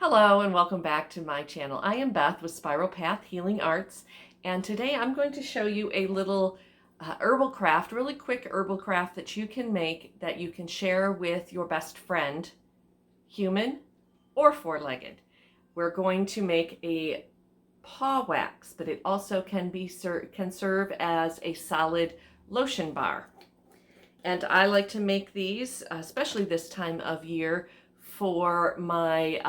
Hello and welcome back to my channel. I am Beth with Spiral Path Healing Arts, and today I'm going to show you a little herbal craft, really quick herbal craft that you can make that you can share with your best friend, human or four-legged. We're going to make a paw wax, but it also can serve as a solid lotion bar. And I like to make these, especially this time of year, for my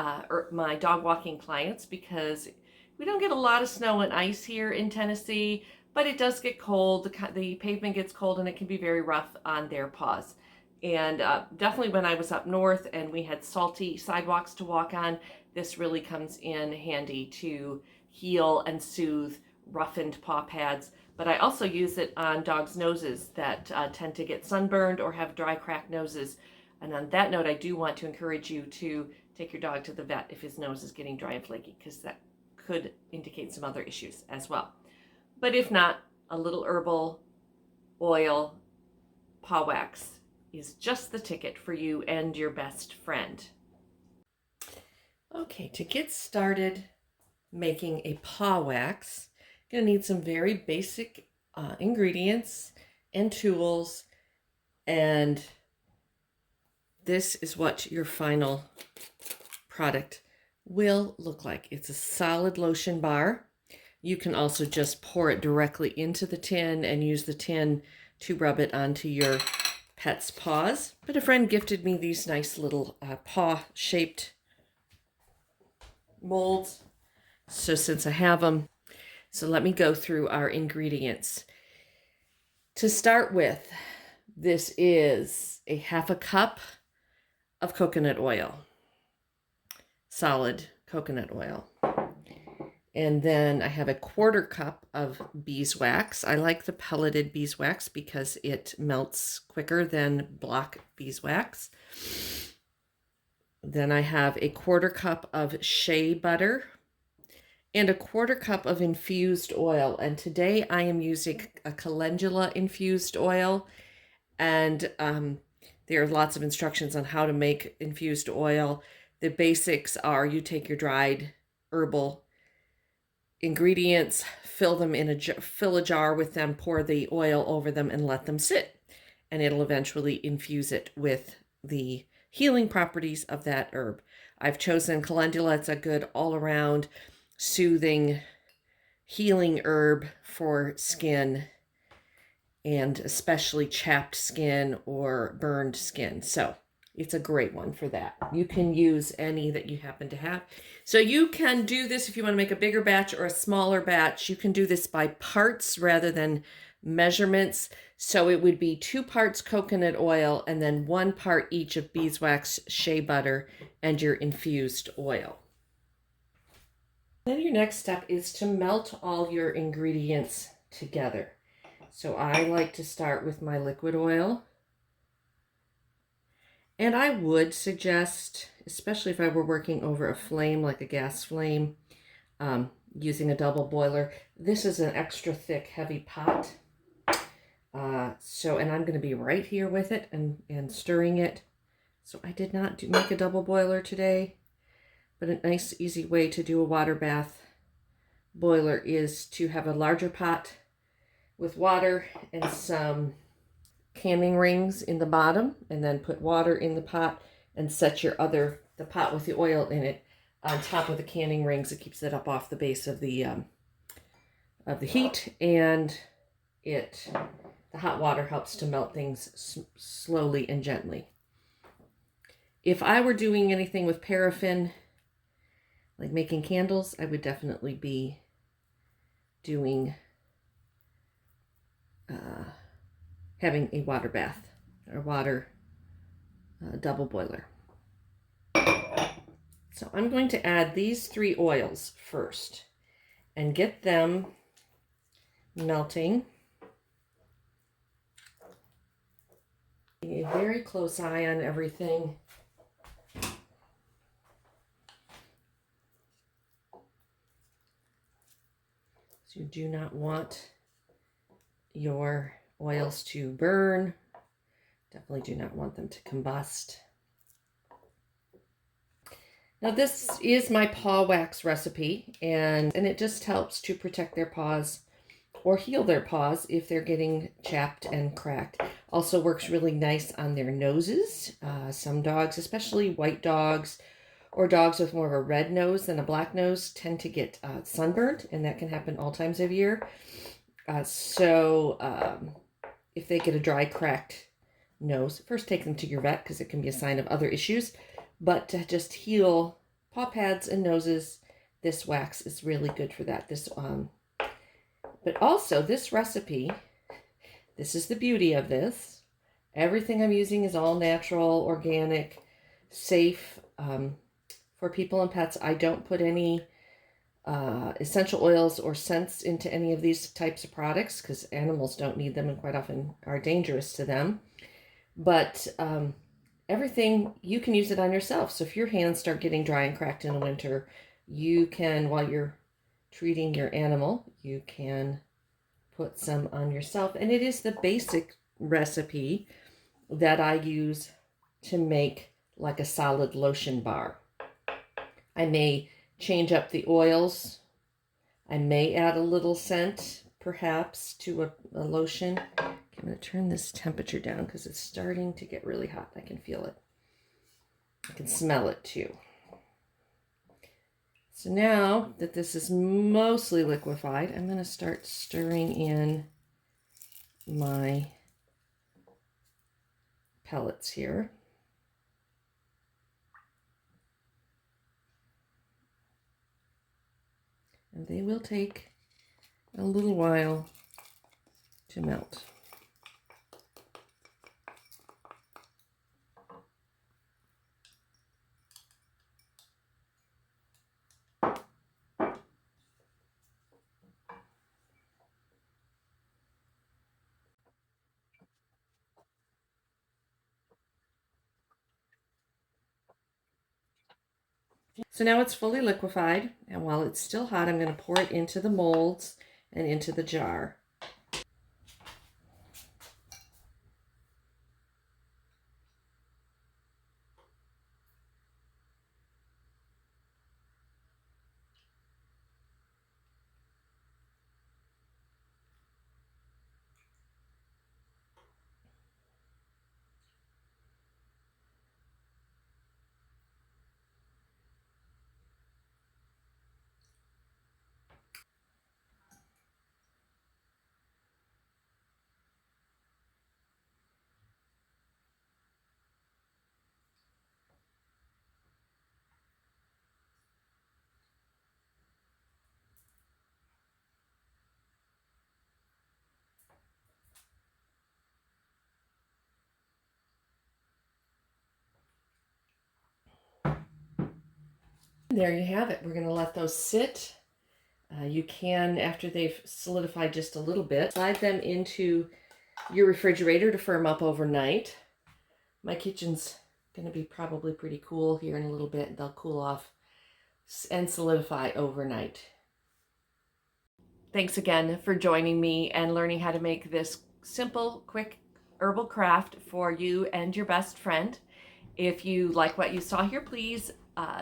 dog walking clients, because we don't get a lot of snow and ice here in Tennessee, but it does get cold. The pavement gets cold and it can be very rough on their paws. And definitely when I was up north and we had salty sidewalks to walk on, this really comes in handy to heal and soothe roughened paw pads. But I also use it on dogs' noses that tend to get sunburned or have dry, cracked noses. And on that note, I do want to encourage you to take your dog to the vet if his nose is getting dry and flaky, because that could indicate some other issues as well. But if not, a little herbal oil paw wax is just the ticket for you and your best friend. Okay, to get started making a paw wax, you're going to need some very basic ingredients and tools, and this is what your final product will look like. It's a solid lotion bar. You can also just pour it directly into the tin and use the tin to rub it onto your pet's paws. But a friend gifted me these nice little paw-shaped molds. So since I have them, so let me go through our ingredients. To start with, this is a half a cup of coconut oil, solid coconut oil. And then I have a quarter cup of beeswax. I like the pelleted beeswax because it melts quicker than block beeswax. Then I have a quarter cup of shea butter and a quarter cup of infused oil. And today I am using a calendula infused oil. And there are lots of instructions on how to make infused oil. The basics are you take your dried herbal ingredients, fill a jar with them, pour the oil over them, and let them sit. And it'll eventually infuse it with the healing properties of that herb. I've chosen calendula. It's a good all-around soothing, healing herb for skin, and especially chapped skin or burned skin. So it's a great one for that. You can use any that you happen to have. So you can do this if you want to make a bigger batch or a smaller batch. You can do this by parts rather than measurements. So it would be 2 parts coconut oil and then 1 part each of beeswax, shea butter, and your infused oil. Then your next step is to melt all your ingredients together. So I like to start with my liquid oil. And I would suggest, especially if I were working over a flame, like a gas flame, using a double boiler. This is an extra thick, heavy pot. And I'm going to be right here with it and stirring it. So I did not make a double boiler today. But a nice, easy way to do a water bath boiler is to have a larger pot with water and some canning rings in the bottom, and then put water in the pot and set the pot with the oil in it on top of the canning rings. It keeps it up off the base of the heat, and the hot water helps to melt things slowly and gently. If I were doing anything with paraffin, like making candles, I would definitely be doing having a water bath or water double boiler. So I'm going to add these 3 oils first and get them melting. A very close eye on everything. So you do not want your oils to burn. Definitely do not want them to combust. Now this is my paw wax recipe, and it just helps to protect their paws or heal their paws if they're getting chapped and cracked. Also works really nice on their noses. Some dogs, especially white dogs or dogs with more of a red nose than a black nose, tend to get sunburned, and that can happen all times of year. If they get a dry, cracked nose, first take them to your vet because it can be a sign of other issues. But to just heal paw pads and noses, this wax is really good for that. But also this recipe, this is the beauty of this. Everything I'm using is all natural, organic, safe for people and pets. I don't put any essential oils or scents into any of these types of products because animals don't need them and quite often are dangerous to them. But everything, you can use it on yourself. So if your hands start getting dry and cracked in the winter, you can, while you're treating your animal, you can put some on yourself. And it is the basic recipe that I use to make like a solid lotion bar. I may change up the oils. I may add a little scent, perhaps, to a lotion. Okay, I'm going to turn this temperature down because it's starting to get really hot. I can feel it. I can smell it too. So now that this is mostly liquefied, I'm going to start stirring in my pellets here. And they will take a little while to melt. So now it's fully liquefied, and while it's still hot, I'm going to pour it into the molds and into the jar. There you have it. We're going to let those sit. You can, after they've solidified just a little bit, slide them into your refrigerator to firm up overnight. My kitchen's going to be probably pretty cool here in a little bit. They'll cool off and solidify overnight. Thanks again for joining me and learning how to make this simple, quick herbal craft for you and your best friend. If you like what you saw here, please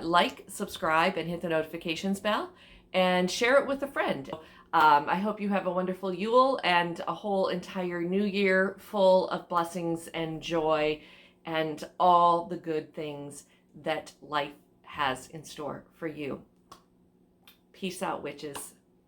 like, subscribe, and hit the notifications bell, and share it with a friend. I hope you have a wonderful Yule and a whole entire new year full of blessings and joy and all the good things that life has in store for you. Peace out, witches.